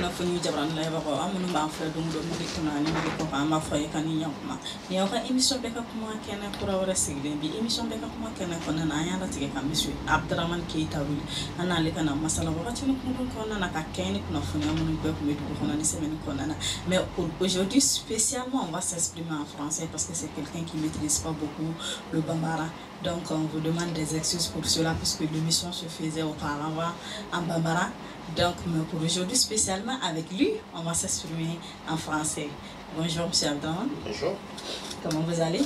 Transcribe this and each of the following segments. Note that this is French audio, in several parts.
na foni jabran la ba ko amunu ba fa dum do mudi kuna ni ko ko ma fa kan ni nyama ni o ka émission be ka kuma kena kura wara sigre bi émission be ka kuma kena ko na aya la tige ka monsieur Abdraman Keita wi ana le kana masala ba tini ko na ka kene kuna foni amunu ko ko medu ko na ni semaine ko na mais aujourd'hui spécialement on va s'exprimer en français parce que c'est quelqu'un qui maîtrise pas beaucoup le bambara. Donc on vous demande des excuses pour cela puisque l'émission se faisait auparavant en bambara. Donc pour aujourd'hui spécialement avec lui, on va s'exprimer en français. Bonjour Monsieur Abdraman. Bonjour. Comment vous allez?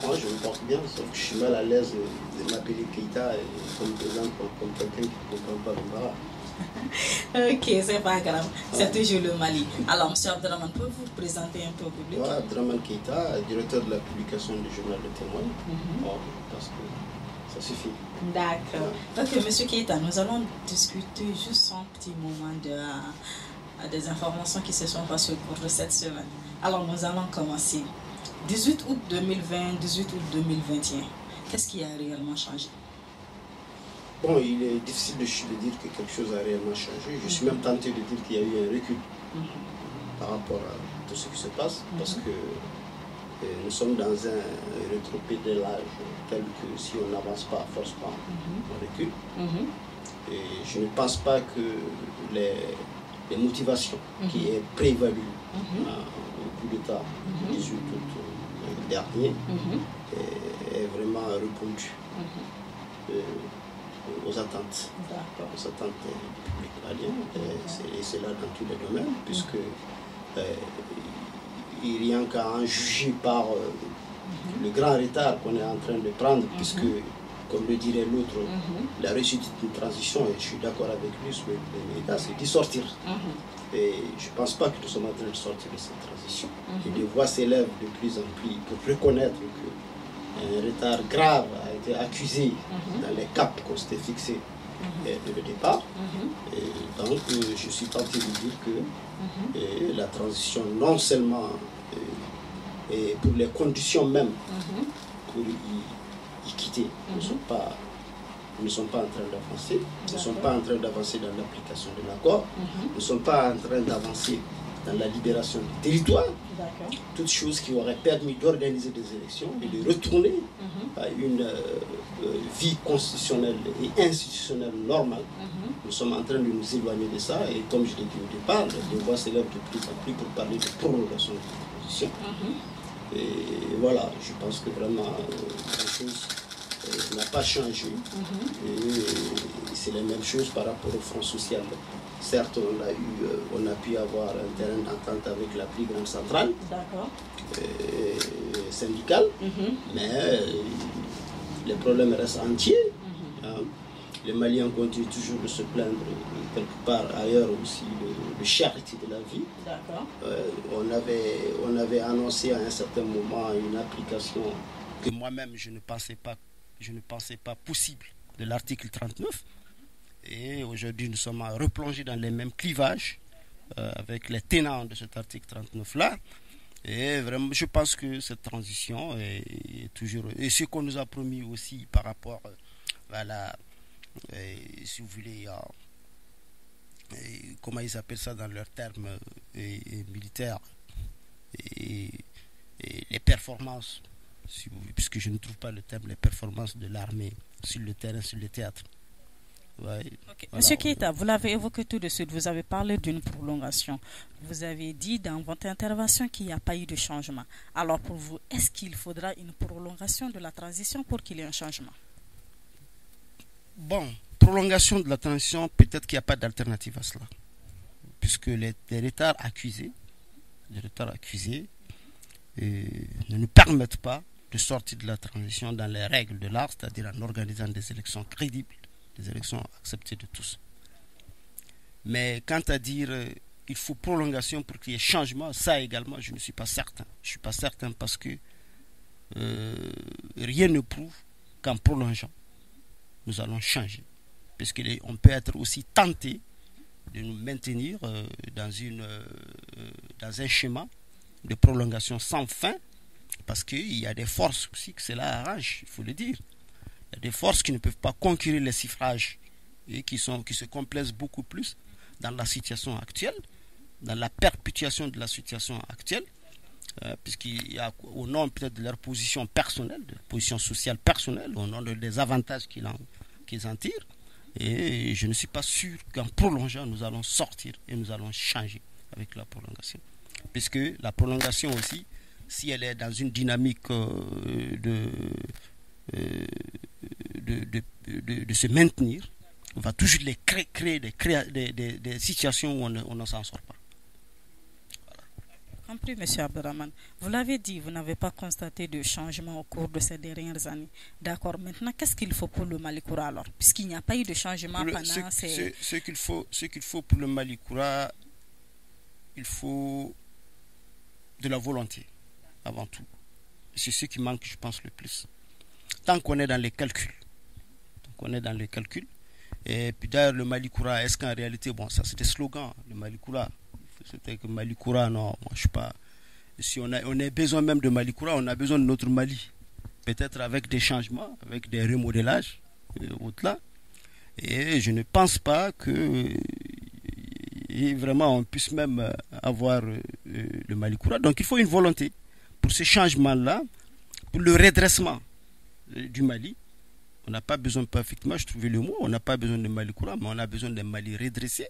Moi je me porte bien, sauf que je suis mal à l'aise de m'appeler Keita et comme présente comme quelqu'un qui ne comprend pas bambara. Ok, c'est pas grave, c'est toujours le Mali. Alors, M. Abdraman, pouvez-vous vous présenter un peu au public? Voilà, Abdraman Keita, directeur de la publication du journal Le Témoin. Bon, parce que ça suffit. D'accord. Donc, M. Keita, nous allons discuter juste un petit moment des informations qui se sont passées au cours de cette semaine. Alors, nous allons commencer. 18 août 2020, 18 août 2021. Qu'est-ce qui a réellement changé? Bon, il est difficile de dire que quelque chose a réellement changé. Je suis même tenté de dire qu'il y a eu un recul par rapport à tout ce qui se passe, parce que nous sommes dans un rétropédalage tel que si on n'avance pas, forcément, on recule. Et je ne pense pas que les motivations qui est prévalu au coup d'État du 18 août dernier est vraiment répondu aux attentes du public malien, et c'est là dans tous les domaines, puisque il n'y a qu'à en juger par le grand retard qu'on est en train de prendre, puisque, comme le dirait l'autre, la réussite d'une transition, et je suis d'accord avec lui sur le médias, c'est d'y sortir. Et je ne pense pas que nous sommes en train de sortir de cette transition. Et des voix s'élèvent de plus en plus pour reconnaître que un retard grave a été accusé dans les caps qu'on s'était fixés dès le départ. Et donc, je suis tenté de dire que la transition, non seulement et pour les conditions même pour y quitter, ne sont pas en train d'avancer. Nous ne sommes pas en train d'avancer dans l'application de l'accord. Nous ne sommes pas en train d'avancer dans la libération du territoire. Toutes choses qui auraient permis d'organiser des élections et de retourner à une vie constitutionnelle et institutionnelle normale. Nous sommes en train de nous éloigner de ça, et comme je l'ai dit au départ, les voix s'élèvent de plus en plus pour parler de prolongation de la position. Et voilà, je pense que vraiment la chose n'a pas changé. Et c'est la même chose par rapport au Front social. Certes, on a pu avoir un terrain d'entente avec la plus grande centrale syndicale, mais les problèmes restent entiers. Les Maliens continuent toujours de se plaindre quelque part ailleurs aussi de cherté de la vie. On avait annoncé à un certain moment une application que moi-même je ne pensais pas possible de l'article 39. Et aujourd'hui, nous sommes replongés dans les mêmes clivages avec les tenants de cet article 39-là. Et vraiment, je pense que cette transition est toujours... Et ce qu'on nous a promis aussi par rapport à la... si vous voulez, comment ils appellent ça dans leurs termes militaires, et les performances, puisque je ne trouve pas le terme, les performances de l'armée sur le terrain, sur le théâtre. Okay. Voilà. Monsieur Keita, vous l'avez évoqué tout de suite, vous avez parlé d'une prolongation. Vous avez dit dans votre intervention qu'il n'y a pas eu de changement. Alors pour vous, est-ce qu'il faudra une prolongation de la transition pour qu'il y ait un changement? Bon, prolongation de la transition, peut-être qu'il n'y a pas d'alternative à cela. Puisque les retards accusés ne nous permettent pas de sortir de la transition dans les règles de l'art, c'est-à-dire en organisant des élections crédibles, des élections acceptées de tous. Mais quant à dire il faut prolongation pour qu'il y ait changement, ça également, je ne suis pas certain. Je ne suis pas certain parce que rien ne prouve qu'en prolongeant, nous allons changer. Parce qu'on peut être aussi tenté de nous maintenir dans un schéma de prolongation sans fin, parce qu'il y a des forces aussi que cela arrange, il faut le dire. Il y a des forces qui ne peuvent pas conquérir les suffrages et qui se complaisent beaucoup plus dans la situation actuelle dans la perpétuation de la situation actuelle, puisqu'il y a au nom peut-être de leur position personnelle, de leur position sociale personnelle, au nom des avantages qu'ils en tirent. Et je ne suis pas sûr qu'en prolongeant, nous allons sortir et nous allons changer avec la prolongation. Puisque la prolongation aussi, si elle est dans une dynamique de se maintenir, on va toujours créer des situations où on ne s'en sort pas. Compris, M. Abderrahmane. Vous l'avez dit, vous n'avez pas constaté de changement au cours de ces dernières années. D'accord. Maintenant, qu'est-ce qu'il faut pour le Malikoura alors? Puisqu'il n'y a pas eu de changement pendant ces... Ce qu'il faut pour le Malikoura, il faut de la volonté, avant tout. C'est ce qui manque, je pense, le plus. Tant qu'on est dans les calculs. Et puis d'ailleurs, le Malikoura, est-ce qu'en réalité, bon, ça c'est des slogans, le Malikoura. C'était que Malikoura, non, moi je sais pas. Si on a besoin même de Malikoura, on a besoin de notre Mali. Peut-être avec des changements, avec des remodélages, au-delà. Et je ne pense pas que vraiment on puisse même avoir le Malikoura. Donc il faut une volonté pour ce changement-là, pour le redressement du Mali. On n'a pas besoin, effectivement, je trouvais le mot, on n'a pas besoin de Malikoura, mais on a besoin d'un Mali redressé.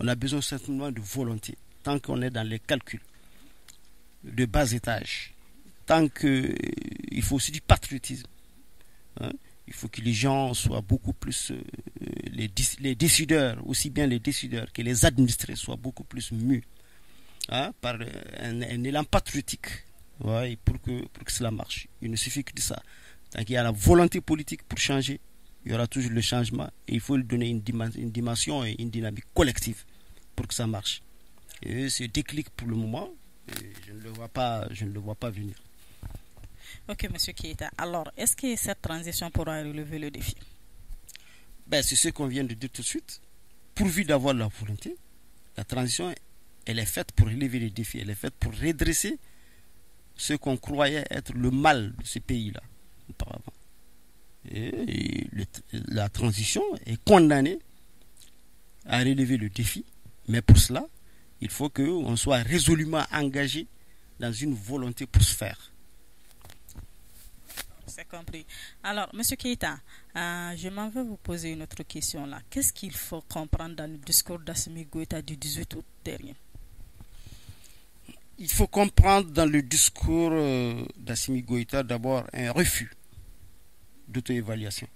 On a besoin simplement de volonté. Tant qu'on est dans les calculs de bas étage, il faut aussi du patriotisme. Hein? Il faut que les gens soient beaucoup plus, les décideurs, aussi bien les décideurs que les administrés soient beaucoup plus mus, hein, par un élan patriotique, ouais, pour que cela marche. Il ne suffit que de ça. Tant qu'il y a la volonté politique pour changer, il y aura toujours le changement et il faut lui donner une dimension et une dynamique collective pour que ça marche. Et ce déclic pour le moment, je ne le vois pas venir. Ok, M. Keïta. Alors, est-ce que cette transition pourra relever le défi? C'est ce qu'on vient de dire tout de suite. Pourvu d'avoir la volonté, la transition, elle est faite pour relever les défis. Elle est faite pour redresser ce qu'on croyait être le mal de ce pays-là auparavant. Et la transition est condamnée à relever le défi. Mais pour cela, il faut qu'on soit résolument engagé dans une volonté pour se faire. C'est compris. Alors, M. Keïta, je m'en vais vous poser une autre question là. Qu'est-ce qu'il faut comprendre dans le discours d'Assimi Goïta du 18 août dernier? Il faut comprendre dans le discours d'Assimi Goïta d'abord un refus d'auto-évaluation.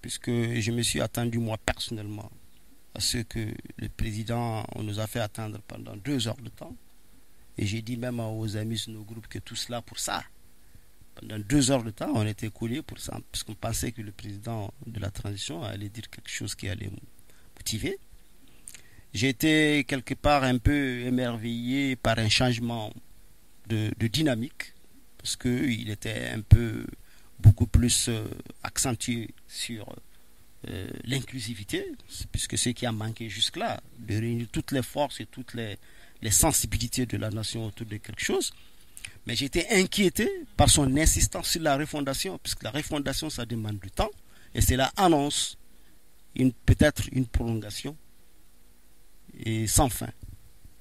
Puisque je me suis attendu moi personnellement à ce que le président, on nous a fait attendre pendant 2 heures de temps. Et j'ai dit même aux amis de nos groupes que tout cela pour ça. Pendant 2 heures de temps, on était collés pour ça, parce qu'on pensait que le président de la transition allait dire quelque chose qui allait motiver. J'ai été quelque part un peu émerveillé par un changement de dynamique, parce qu'il était un peu beaucoup plus accentué sur l'inclusivité, puisque ce qui a manqué jusque-là, de réunir toutes les forces et toutes les sensibilités de la nation autour de quelque chose. Mais j'étais inquiété par son insistance sur la refondation, puisque la refondation, ça demande du temps, et cela annonce peut-être une prolongation et sans fin.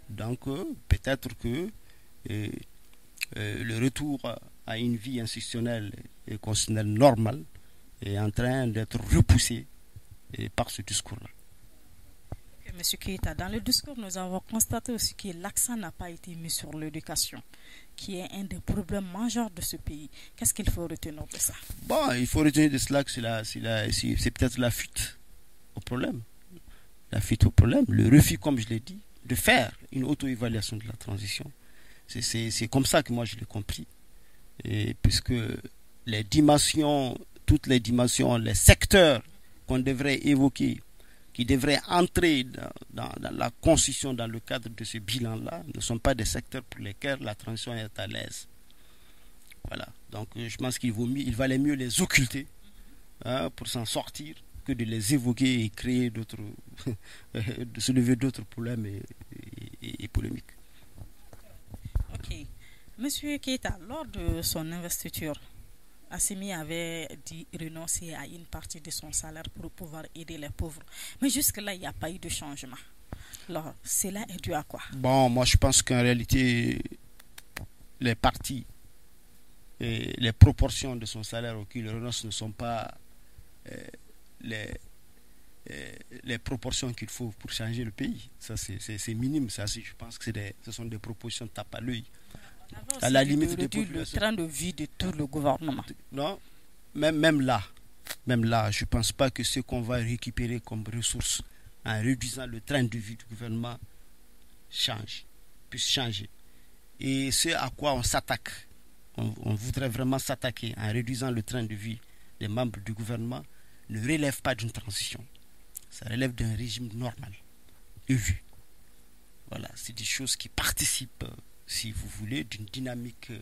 Donc, peut-être que le retour à une vie institutionnelle et constitutionnelle normale est en train d'être repoussé par ce discours-là. Monsieur Keïta, dans le discours, nous avons constaté aussi que l'accent n'a pas été mis sur l'éducation, qui est un des problèmes majeurs de ce pays. Qu'est-ce qu'il faut retenir de ça? Il faut retenir de cela que c'est peut-être la fuite au problème. La fuite au problème, le refus, comme je l'ai dit, de faire une auto-évaluation de la transition. C'est comme ça que moi je l'ai compris. Et puisque toutes les dimensions, les secteurs qu'on devrait évoquer, qui devraient entrer dans la constitution, dans le cadre de ce bilan-là, ne sont pas des secteurs pour lesquels la transition est à l'aise. Voilà. Donc je pense qu'il valait mieux les occulter pour s'en sortir que de les évoquer et créer de soulever d'autres problèmes et polémiques. Ok. Monsieur Keïta, lors de son investiture, Assimi avait dit renoncer à une partie de son salaire pour pouvoir aider les pauvres. Mais jusque-là, il n'y a pas eu de changement. Alors, cela est dû à quoi? Bon, moi je pense qu'en réalité, les partis et les proportions de son salaire auquel il renonce ne sont pas les, les proportions qu'il faut pour changer le pays. Ça, c'est minime. Ça, je pense que ce sont des propositions tape à l'œil. À la limite le train de vie de tout le gouvernement. Non, même là, je ne pense pas que ce qu'on va récupérer comme ressources en réduisant le train de vie du gouvernement puisse changer. Et ce à quoi on s'attaque, on voudrait vraiment s'attaquer en réduisant le train de vie des membres du gouvernement, ne relève pas d'une transition. Ça relève d'un régime normal, vu. Voilà, c'est des choses qui participent, si vous voulez, d'une dynamique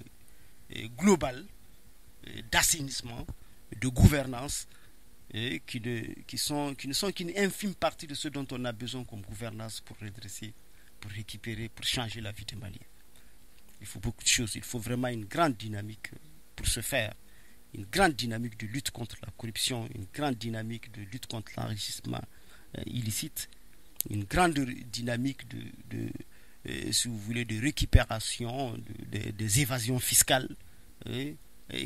globale d'assainissement, de gouvernance, qui ne sont qu'une infime partie de ce dont on a besoin comme gouvernance pour redresser, pour récupérer, pour changer la vie des Maliens. Il faut beaucoup de choses, il faut vraiment une grande dynamique pour ce faire, une grande dynamique de lutte contre la corruption, une grande dynamique de lutte contre l'enrichissement illicite, une grande dynamique si vous voulez, de récupération des évasions fiscales et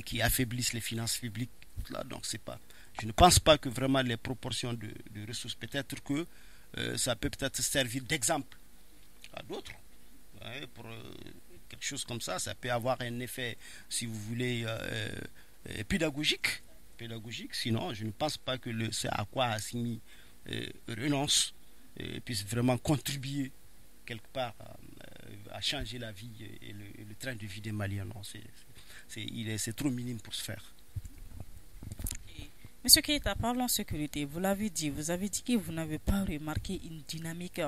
qui affaiblissent les finances publiques. Là, donc je ne pense pas que vraiment les proportions de ressources, peut-être que ça peut peut-être servir d'exemple à d'autres. Pour quelque chose comme ça peut avoir un effet, si vous voulez, pédagogique. Sinon, je ne pense pas que ce à quoi Assimi renonce puisse vraiment contribuer quelque part à changer la vie et le train de vie des Maliens. Non, c'est trop minime pour se faire. Monsieur Keïta, parlons sécurité. Vous avez dit que vous n'avez pas remarqué une dynamique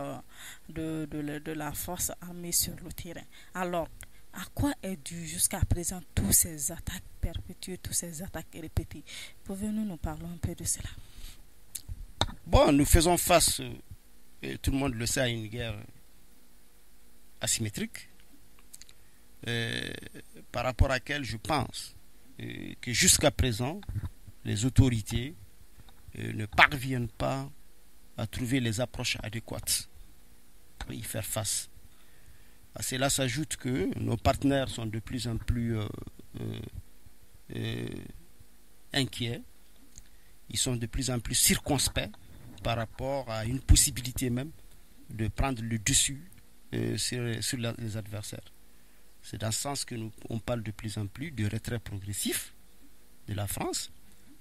de la force armée sur le terrain. Alors, à quoi est dû jusqu'à présent tous ces attaques perpétuées, tous ces attaques répétées? Pouvez-vous nous parler un peu de cela? Bon, nous faisons face, tout le monde le sait, à une guerre asymétrique, par rapport à laquelle je pense que jusqu'à présent, les autorités ne parviennent pas à trouver les approches adéquates pour y faire face. À cela s'ajoute que nos partenaires sont de plus en plus inquiets, ils sont de plus en plus circonspects par rapport à une possibilité même de prendre le dessus sur les adversaires. C'est dans ce sens que on parle de plus en plus de retrait progressif de la France.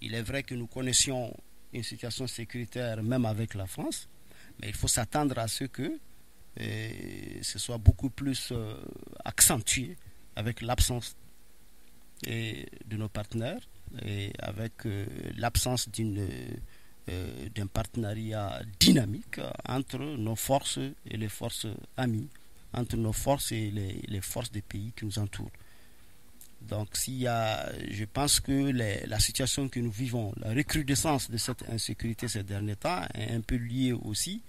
Il est vrai que nous connaissions une situation sécuritaire même avec la France, mais il faut s'attendre à ce que ce soit beaucoup plus accentué avec l'absence de nos partenaires et avec l'absence d'un partenariat dynamique entre nos forces et les forces amies, entre nos forces et les forces des pays qui nous entourent. Donc je pense que la situation que nous vivons, la recrudescence de cette insécurité ces derniers temps est un peu liée aussi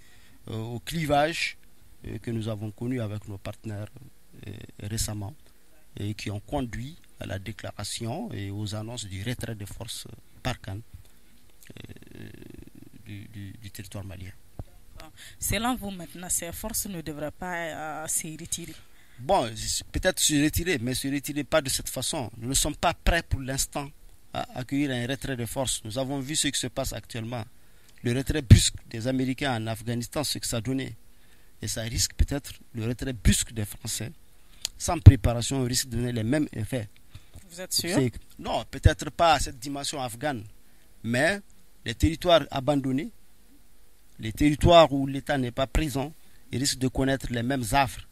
au clivage que nous avons connu avec nos partenaires récemment et qui ont conduit à la déclaration et aux annonces du retrait des forces Barkhane du territoire malien. Selon vous maintenant, ces forces ne devraient pas se retirer? Bon, peut-être se retirer, mais se retirer pas de cette façon. Nous ne sommes pas prêts pour l'instant à accueillir un retrait de force. Nous avons vu ce qui se passe actuellement. Le retrait brusque des Américains en Afghanistan, ce que ça a donné. Et ça risque peut-être, le retrait brusque des Français, sans préparation, risque de donner les mêmes effets. Vous êtes sûr? Non, peut-être pas à cette dimension afghane, mais les territoires abandonnés, les territoires où l'État n'est pas présent, ils risquent de connaître les mêmes affres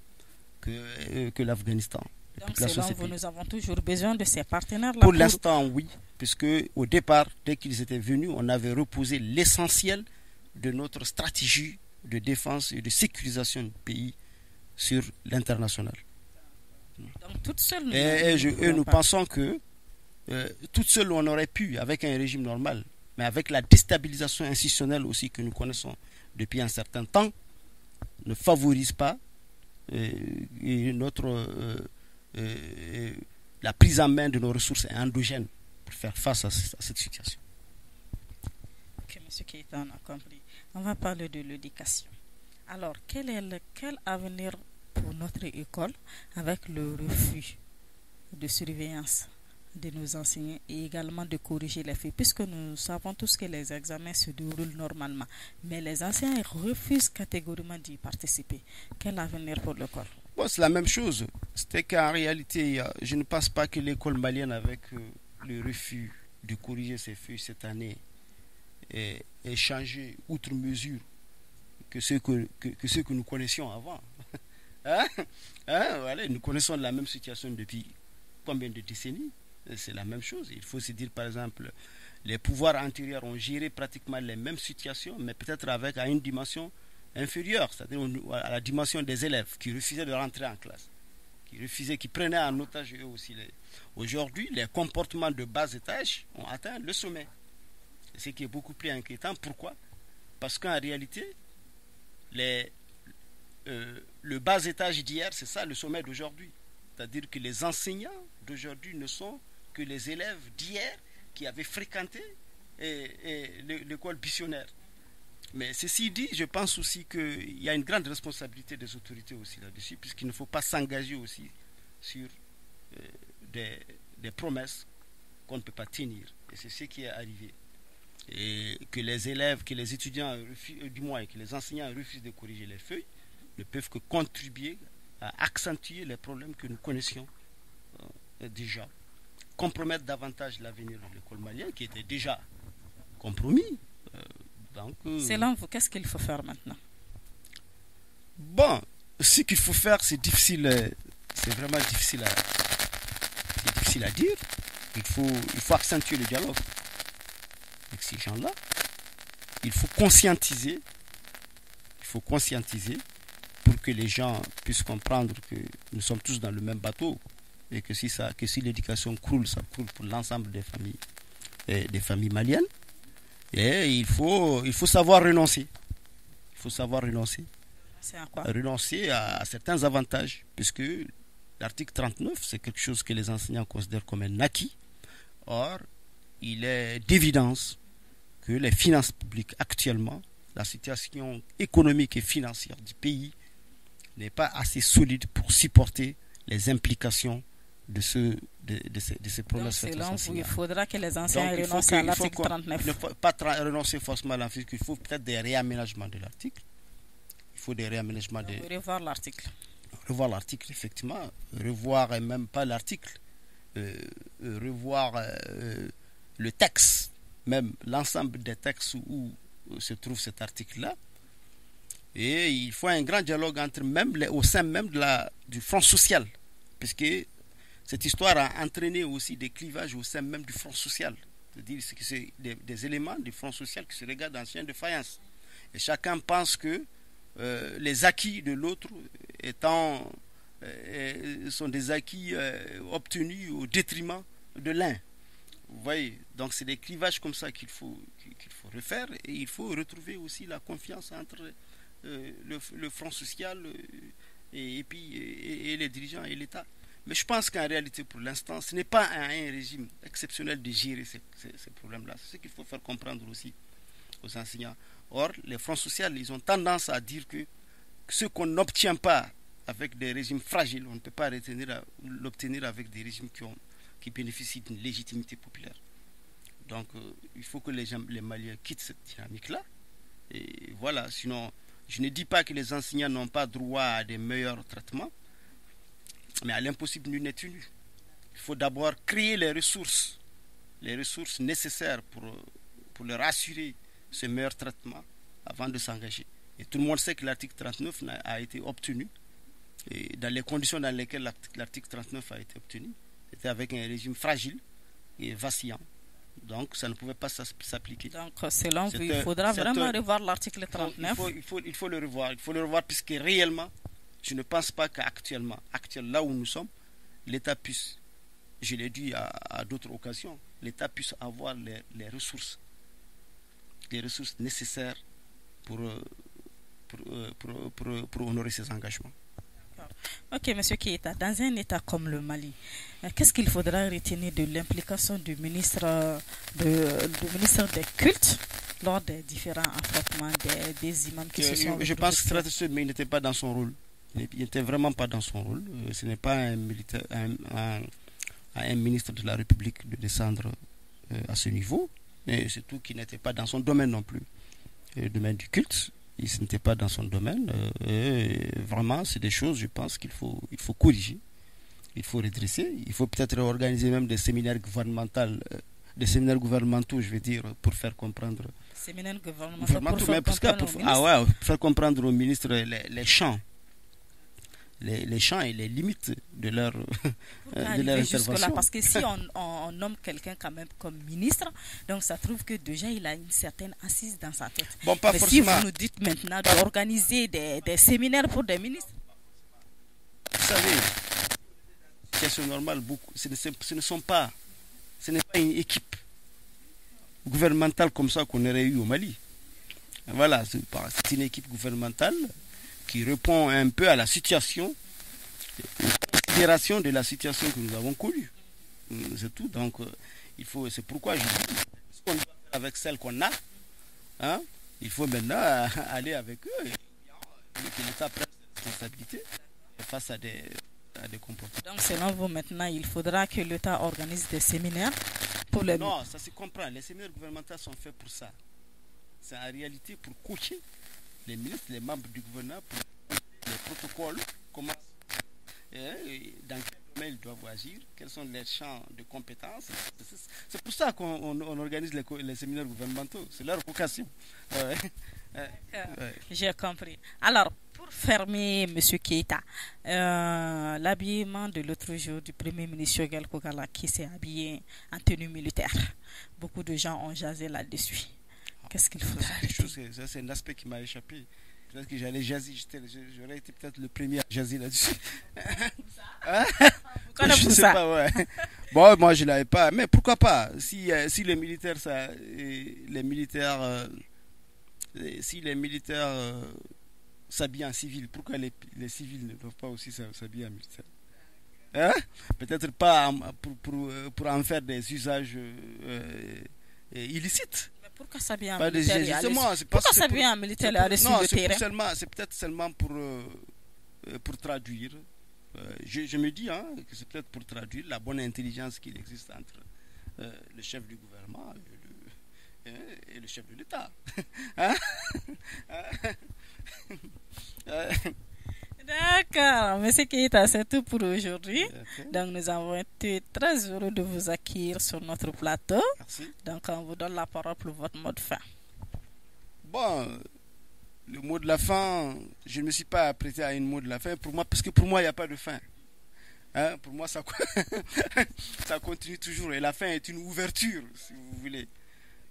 que l'Afghanistan. Donc selon vous, nous avons toujours besoin de ces partenaires-là? Pour l'instant, oui, puisque au départ, dès qu'ils étaient venus, on avait reposé l'essentiel de notre stratégie de défense et de sécurisation du pays sur l'international. Donc toute seule, nous pensons que toute seule on aurait pu, avec un régime normal, mais avec la déstabilisation institutionnelle aussi que nous connaissons depuis un certain temps, ne favorise pas la prise en main de nos ressources endogènes pour faire face à cette situation. Ok, M. Keïta, on a compris. On va parler de l'éducation. Alors, quel avenir pour notre école avec le refus de surveillance de nos enseignants et également de corriger les faits, puisque nous savons tous que les examens se déroulent normalement, mais les enseignants refusent catégoriquement d'y participer. Quel avenir pour l'école? Bon, c'est la même chose. C'était qu'en réalité, je ne pense pas que l'école malienne, avec le refus de corriger ses feuilles cette année, ait changé outre mesure que ce que nous connaissions avant. Voilà, nous connaissons la même situation depuis combien de décennies? C'est la même chose. Il faut se dire, par exemple, les pouvoirs antérieurs ont géré pratiquement les mêmes situations, mais peut-être à une dimension inférieure, c'est-à-dire à la dimension des élèves qui refusaient de rentrer en classe, qui prenaient en otage eux aussi. Aujourd'hui, les comportements de bas étage ont atteint le sommet. Ce qui est beaucoup plus inquiétant. Pourquoi? Parce qu'en réalité, le bas étage d'hier, c'est ça le sommet d'aujourd'hui. C'est-à-dire que les enseignants d'aujourd'hui ne sont que les élèves d'hier qui avaient fréquenté l'école missionnaire. Mais ceci dit, je pense aussi qu'il y a une grande responsabilité des autorités aussi là-dessus, puisqu'il ne faut pas s'engager aussi sur des promesses qu'on ne peut pas tenir. Et c'est ce qui est arrivé. Et que les élèves, que les étudiants, du moins que les enseignants refusent de corriger les feuilles, ne peuvent que contribuer à accentuer les problèmes que nous connaissions déjà, compromettre davantage l'avenir de l'école malienne qui était déjà compromis. Selon vous, qu'est-ce qu'il faut faire maintenant? Bon, ce qu'il faut faire, c'est difficile, c'est vraiment difficile à dire. Il faut accentuer le dialogue avec ces gens-là. Il faut conscientiser pour que les gens puissent comprendre que nous sommes tous dans le même bateau et que si l'éducation croule, ça croule pour l'ensemble des familles maliennes. Et il faut savoir renoncer. C'est à quoi? Renoncer à certains avantages, puisque l'article 39, c'est quelque chose que les enseignants considèrent comme un acquis. Or, il est d'évidence que les finances publiques actuellement, la situation économique et financière du pays n'est pas assez solide pour supporter les implications de ces promesses faites aux enseignants. Il faudra que les enseignants renoncent à l'article 39. Il ne faut pas renoncer forcément à l'article, il faut peut-être des réaménagements de l'article. Il faut des réaménagements de... Revoir l'article. Revoir l'article, effectivement. Revoir et même pas l'article. Revoir le texte, même l'ensemble des textes où se trouve cet article-là. Et il faut un grand dialogue au sein même du Front social, puisque cette histoire a entraîné aussi des clivages au sein même du Front social. C'est-à-dire que c'est des éléments du Front social qui se regardent en chien de faïence. Et chacun pense que les acquis de l'autre sont des acquis obtenus au détriment de l'un. Vous voyez, donc c'est des clivages comme ça qu'il faut refaire, et il faut retrouver aussi la confiance entre le Front social et les dirigeants et l'État. Mais je pense qu'en réalité, pour l'instant, ce n'est pas un régime exceptionnel de gérer ces problèmes-là. C'est ce qu'il faut faire comprendre aussi aux enseignants. Or, les fronts sociaux, ils ont tendance à dire que ce qu'on n'obtient pas avec des régimes fragiles, on ne peut pas l'obtenir avec des régimes qui bénéficient d'une légitimité populaire. Donc, il faut que les Maliens quittent cette dynamique-là. Et voilà, sinon, je ne dis pas que les enseignants n'ont pas droit à des meilleurs traitements, mais à l'impossible, nul n'est tenu. Il faut d'abord créer les ressources nécessaires pour leur assurer ce meilleur traitement avant de s'engager. Et tout le monde sait que l'article 39 a été obtenu, et dans les conditions dans lesquelles l'article 39 a été obtenu, c'était avec un régime fragile et vacillant. Donc, ça ne pouvait pas s'appliquer. Donc, selon vous, il faudra vraiment revoir l'article 39. Il faut le revoir. Il faut le revoir puisque réellement, je ne pense pas qu'actuellement, là où nous sommes, l'État puisse, je l'ai dit à d'autres occasions, l'État puisse avoir les ressources nécessaires pour honorer ses engagements. Ok, M. Keïta, dans un État comme le Mali, qu'est-ce qu'il faudra retenir de l'implication du ministre des cultes lors des différents affrontements des imams qui se sont Je pense que c'est mais il n'était pas dans son rôle. Il n'était vraiment pas dans son rôle. Ce n'est pas un ministre de la République de descendre à ce niveau. Et surtout qu'il n'était pas dans son domaine non plus. Le domaine du culte, il n'était pas dans son domaine. Vraiment, c'est des choses, je pense, qu'il faut corriger. Il faut redresser. Il faut peut-être organiser même des séminaires gouvernementaux, je veux dire, pour faire comprendre. Séminaires gouvernementaux pour faire comprendre aux ministres les champs. Les champs et les limites de leur intervention. Parce que si on nomme quelqu'un quand même comme ministre, donc ça trouve que déjà il a une certaine assise dans sa tête. Bon, pas mais forcément. Si vous nous dites maintenant d'organiser des séminaires pour des ministres. Vous savez, c'est normal, ce n'est pas une équipe gouvernementale comme ça qu'on aurait eu au Mali. Voilà, c'est une équipe gouvernementale qui répond un peu à la situation, aux considérations de la situation que nous avons connue. C'est tout. Donc, c'est pourquoi je dis, ce qu'on doit faire avec celle qu'on a, hein, il faut maintenant aller avec eux et que l'État prenne ses responsabilités face à des comportements. Donc, selon vous, maintenant, il faudra que l'État organise des séminaires pour les... Non, ça se comprend. Les séminaires gouvernementaux sont faits pour ça. C'est en réalité pour coacher les ministres, les membres du gouvernement, pour les protocoles, comment, dans quel domaine ils doivent agir, quels sont les champs de compétences. C'est pour ça qu'on organise les séminaires gouvernementaux. C'est leur vocation. J'ai compris. Alors, pour fermer, M. Keïta, l'habillement de l'autre jour du Premier ministre Choguel Kogala qui s'est habillé en tenue militaire, beaucoup de gens ont jasé là-dessus. Qu'est-ce qu'il faut faire? Ça, c'est un aspect qui m'a échappé. Peut-être que j'allais jaser, j'aurais été peut-être le premier à jaser là-dessus. Je ne sais pas, ouais. Bon, moi je ne l'avais pas, mais pourquoi pas? Si les militaires, s'habillent en civil, pourquoi les civils ne doivent pas aussi s'habiller en militaire? Hein? Peut-être pas pour en faire des usages illicites. Pourquoi s'habiller en militaire? Pourquoi s'habiller en militaire aller sur le terrain? C'est peut-être seulement pour traduire. Je me dis que c'est peut-être pour traduire la bonne intelligence qu'il existe entre le chef du gouvernement et le chef de l'État. D'accord, Monsieur Keïta, c'est tout pour aujourd'hui. Donc nous avons été très heureux de vous accueillir sur notre plateau. Merci. Donc on vous donne la parole pour votre mot de fin. Bon, le mot de la fin, je ne me suis pas apprêté à un mot de la fin parce que pour moi il n'y a pas de fin. Pour moi ça continue toujours et la fin est une ouverture, si vous voulez.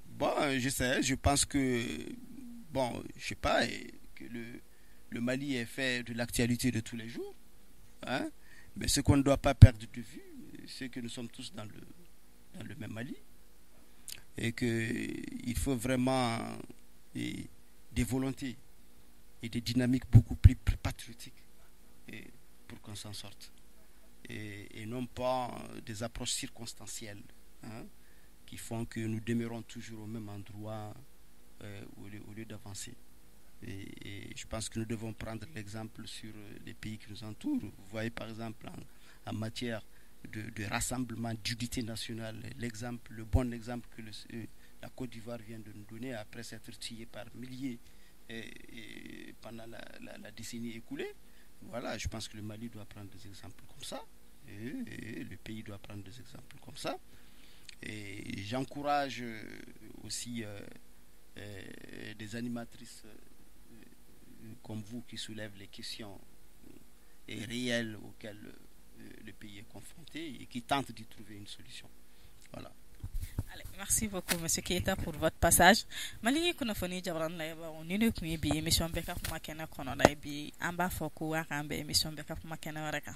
Bon, je pense que que le Mali est fait de l'actualité de tous les jours, mais ce qu'on ne doit pas perdre de vue, c'est que nous sommes tous dans le même Mali et qu'il faut vraiment des volontés et des dynamiques beaucoup plus patriotiques pour qu'on s'en sorte et non pas des approches circonstancielles qui font que nous demeurons toujours au même endroit au lieu d'avancer. Et je pense que nous devons prendre l'exemple sur les pays qui nous entourent. Vous voyez par exemple en matière de rassemblement, d'unité nationale, le bon exemple que la Côte d'Ivoire vient de nous donner après s'être tuée par milliers pendant la décennie écoulée. Voilà, je pense que le Mali doit prendre des exemples comme ça et le pays doit prendre des exemples comme ça. Et j'encourage aussi des animatrices comme vous qui soulèvent les questions réelles auxquelles le pays est confronté et qui tentent d'y trouver une solution. Voilà. Allez, merci beaucoup, M. Keïta, pour votre passage. Maliki kunafoni jabran laiba onini kumi bi émission beka kuma kena kono dai bi amba foku wa kambe émission beka kuma kena waraka.